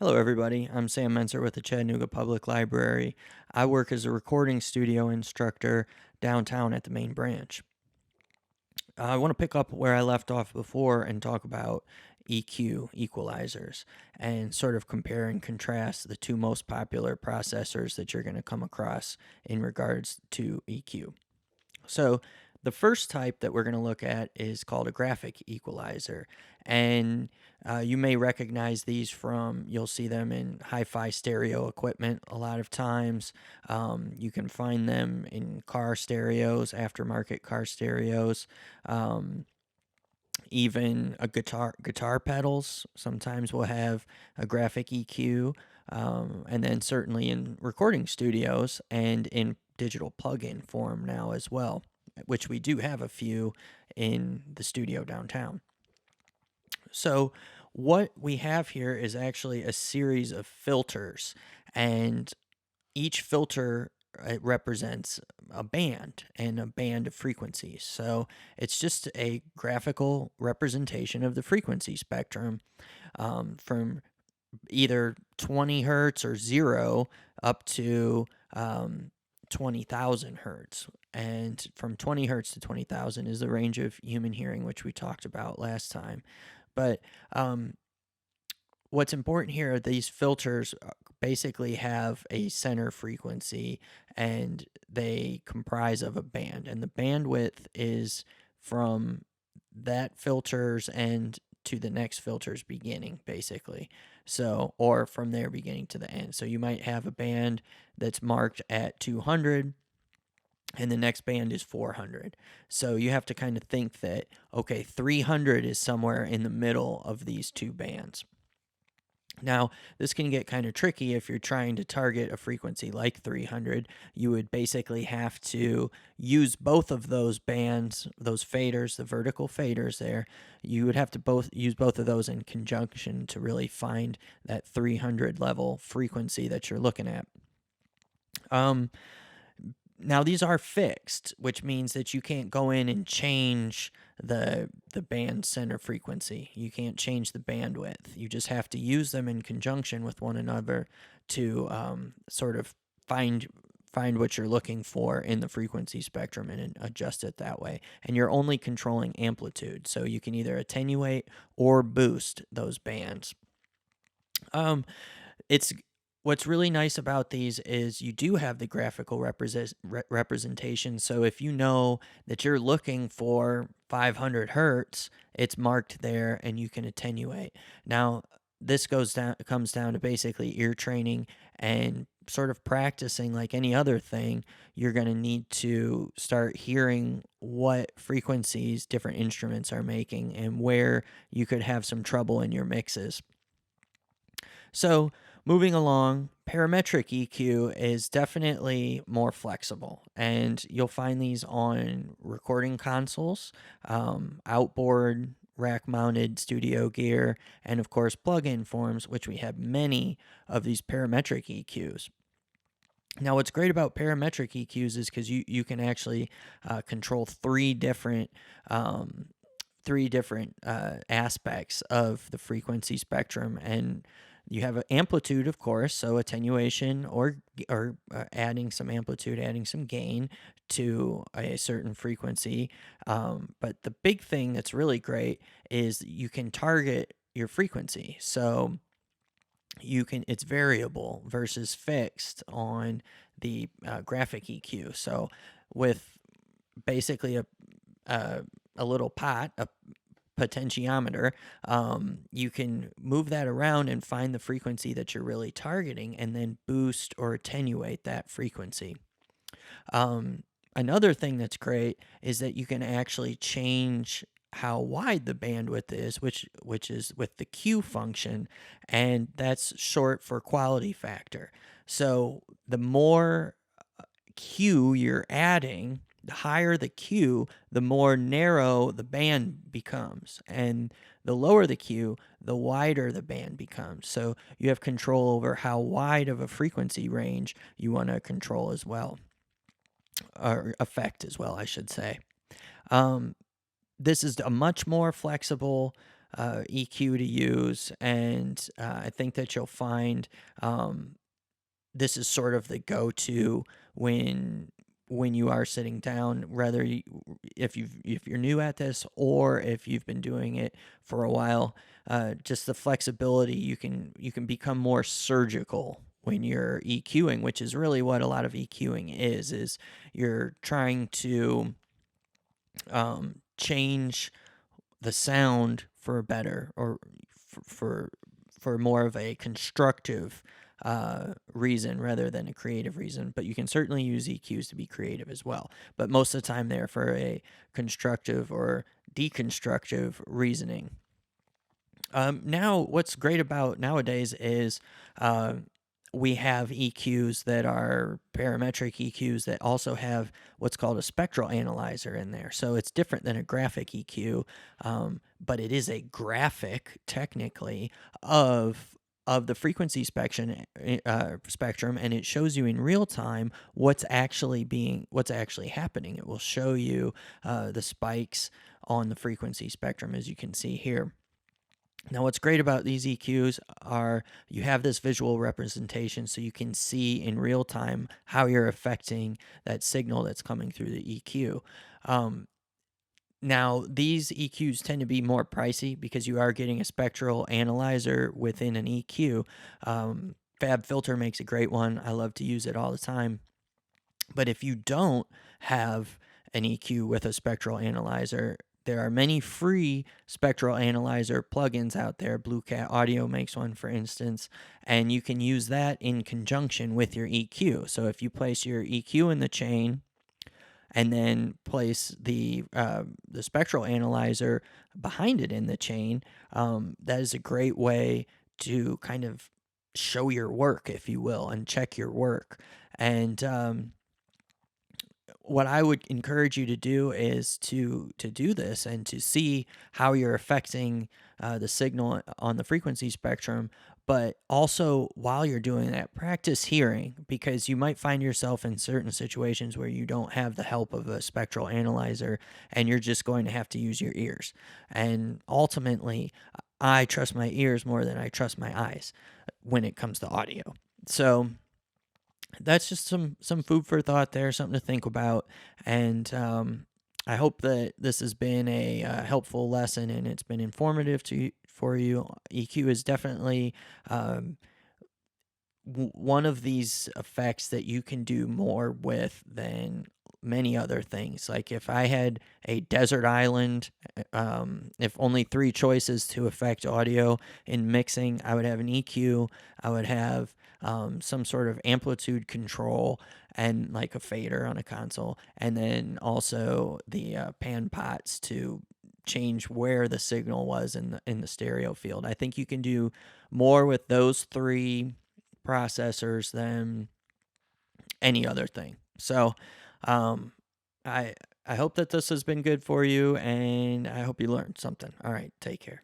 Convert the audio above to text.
Hello, everybody. I'm Sam Menser with the Chattanooga Public Library. I work as a recording studio instructor downtown at the main branch. I want to pick up where I left off before and talk about EQ, equalizers, and sort of compare and contrast the two most popular processors that you're going to come across in regards to EQ. So, the first type that we're going to look at is called a graphic equalizer. And you may recognize these from, you'll see them in hi fi stereo equipment a lot of times. You can find them in car stereos, aftermarket car stereos. Um, Even a guitar pedals sometimes will have a graphic EQ, and then certainly in recording studios and in digital plug-in form now as well, which we do have a few in the studio downtown. So what we have here is actually a series of filters, and each filter represents a band and a band of frequencies. So it's just a graphical representation of the frequency spectrum, from either 20 hertz or 0 up to 20,000 hertz. And from 20 hertz to 20,000 is the range of human hearing, which we talked about last time. But what's important here, these filters basically have a center frequency and they comprise of a band, and the bandwidth is from that filter's end to the next filter's beginning, basically. So, or from their beginning to the end. So you might have a band that's marked at 200 and the next band is 400. So you have to kind of think that, okay, 300 is somewhere in the middle of these two bands. Now, this can get kind of tricky if you're trying to target a frequency like 300. You would basically have to use both of those bands, those faders, the vertical faders there. You would have to use both of those in conjunction to really find that 300 level frequency that you're looking at. Now these are fixed, which means that you can't go in and change the band center frequency. You can't change the bandwidth. You just have to use them in conjunction with one another to sort of find what you're looking for in the frequency spectrum and adjust it that way. And you're only controlling amplitude, so you can either attenuate or boost those bands. It's What's really nice about these is you do have the graphical representation. So if you know that you're looking for 500 hertz, it's marked there and you can attenuate. Now, this comes down to basically ear training and sort of practicing like any other thing. You're going to need to start hearing what frequencies different instruments are making and where you could have some trouble in your mixes. So, moving along, parametric EQ is definitely more flexible, and you'll find these on recording consoles, outboard, rack mounted studio gear, and of course, plug in forms, which we have many of these parametric EQs. Now, what's great about parametric EQs is because you can actually control three different aspects of the frequency spectrum, and you have an amplitude, of course, so attenuation or adding some amplitude, adding some gain to a certain frequency. But the big thing that's really great is you can target your frequency. So it's variable versus fixed on the graphic EQ. So with basically a little pot, a potentiometer, you can move that around and find the frequency that you're really targeting and then boost or attenuate that frequency. Another thing that's great is that you can actually change how wide the bandwidth is, which is with the Q function, and that's short for quality factor. So the more Q you're adding, the higher the Q, the more narrow the band becomes. And the lower the Q, the wider the band becomes. So you have control over how wide of a frequency range you want to control as well, or affect as well, I should say. This is a much more flexible EQ to use, and I think that you'll find this is sort of the go-to when you are sitting down, whether if you're new at this or if you've been doing it for a while. Just the flexibility, you can become more surgical when you're EQing, which is really what a lot of EQing is you're trying to change the sound for better, or for more of a constructive reason rather than a creative reason. But you can certainly use EQs to be creative as well. But most of the time, they're for a constructive or deconstructive reasoning. Now, what's great about nowadays is we have EQs that are parametric EQs that also have what's called a spectral analyzer in there. So it's different than a graphic EQ, but it is a graphic, technically, of the frequency spectrum, and it shows you in real time what's actually happening. It will show you the spikes on the frequency spectrum, as you can see here. Now, what's great about these EQs are you have this visual representation, so you can see in real time how you're affecting that signal that's coming through the EQ. Now, these EQs tend to be more pricey because you are getting a spectral analyzer within an EQ. FabFilter makes a great one. I love to use it all the time. But if you don't have an EQ with a spectral analyzer, there are many free spectral analyzer plugins out there. Blue Cat Audio makes one, for instance, and you can use that in conjunction with your EQ. So if you place your EQ in the chain and then place the spectral analyzer behind it in the chain, that is a great way to kind of show your work, if you will, and check your work. And what I would encourage you to do is to do this and to see how you're affecting the signal on the frequency spectrum. But also, while you're doing that, practice hearing, because you might find yourself in certain situations where you don't have the help of a spectral analyzer and you're just going to have to use your ears. And ultimately, I trust my ears more than I trust my eyes when it comes to audio. So that's just some food for thought there, something to think about. And I hope that this has been a helpful lesson and it's been informative for you. EQ is definitely one of these effects that you can do more with than many other things. Like if I had a desert island, if only 3 choices to affect audio in mixing, I would have an EQ, I would have some sort of amplitude control and like a fader on a console, and then also the pan pots to change where the signal was in the stereo field. I think you can do more with those 3 processors than any other thing. So, um, I hope that this has been good for you, and I hope you learned something. All right, take care.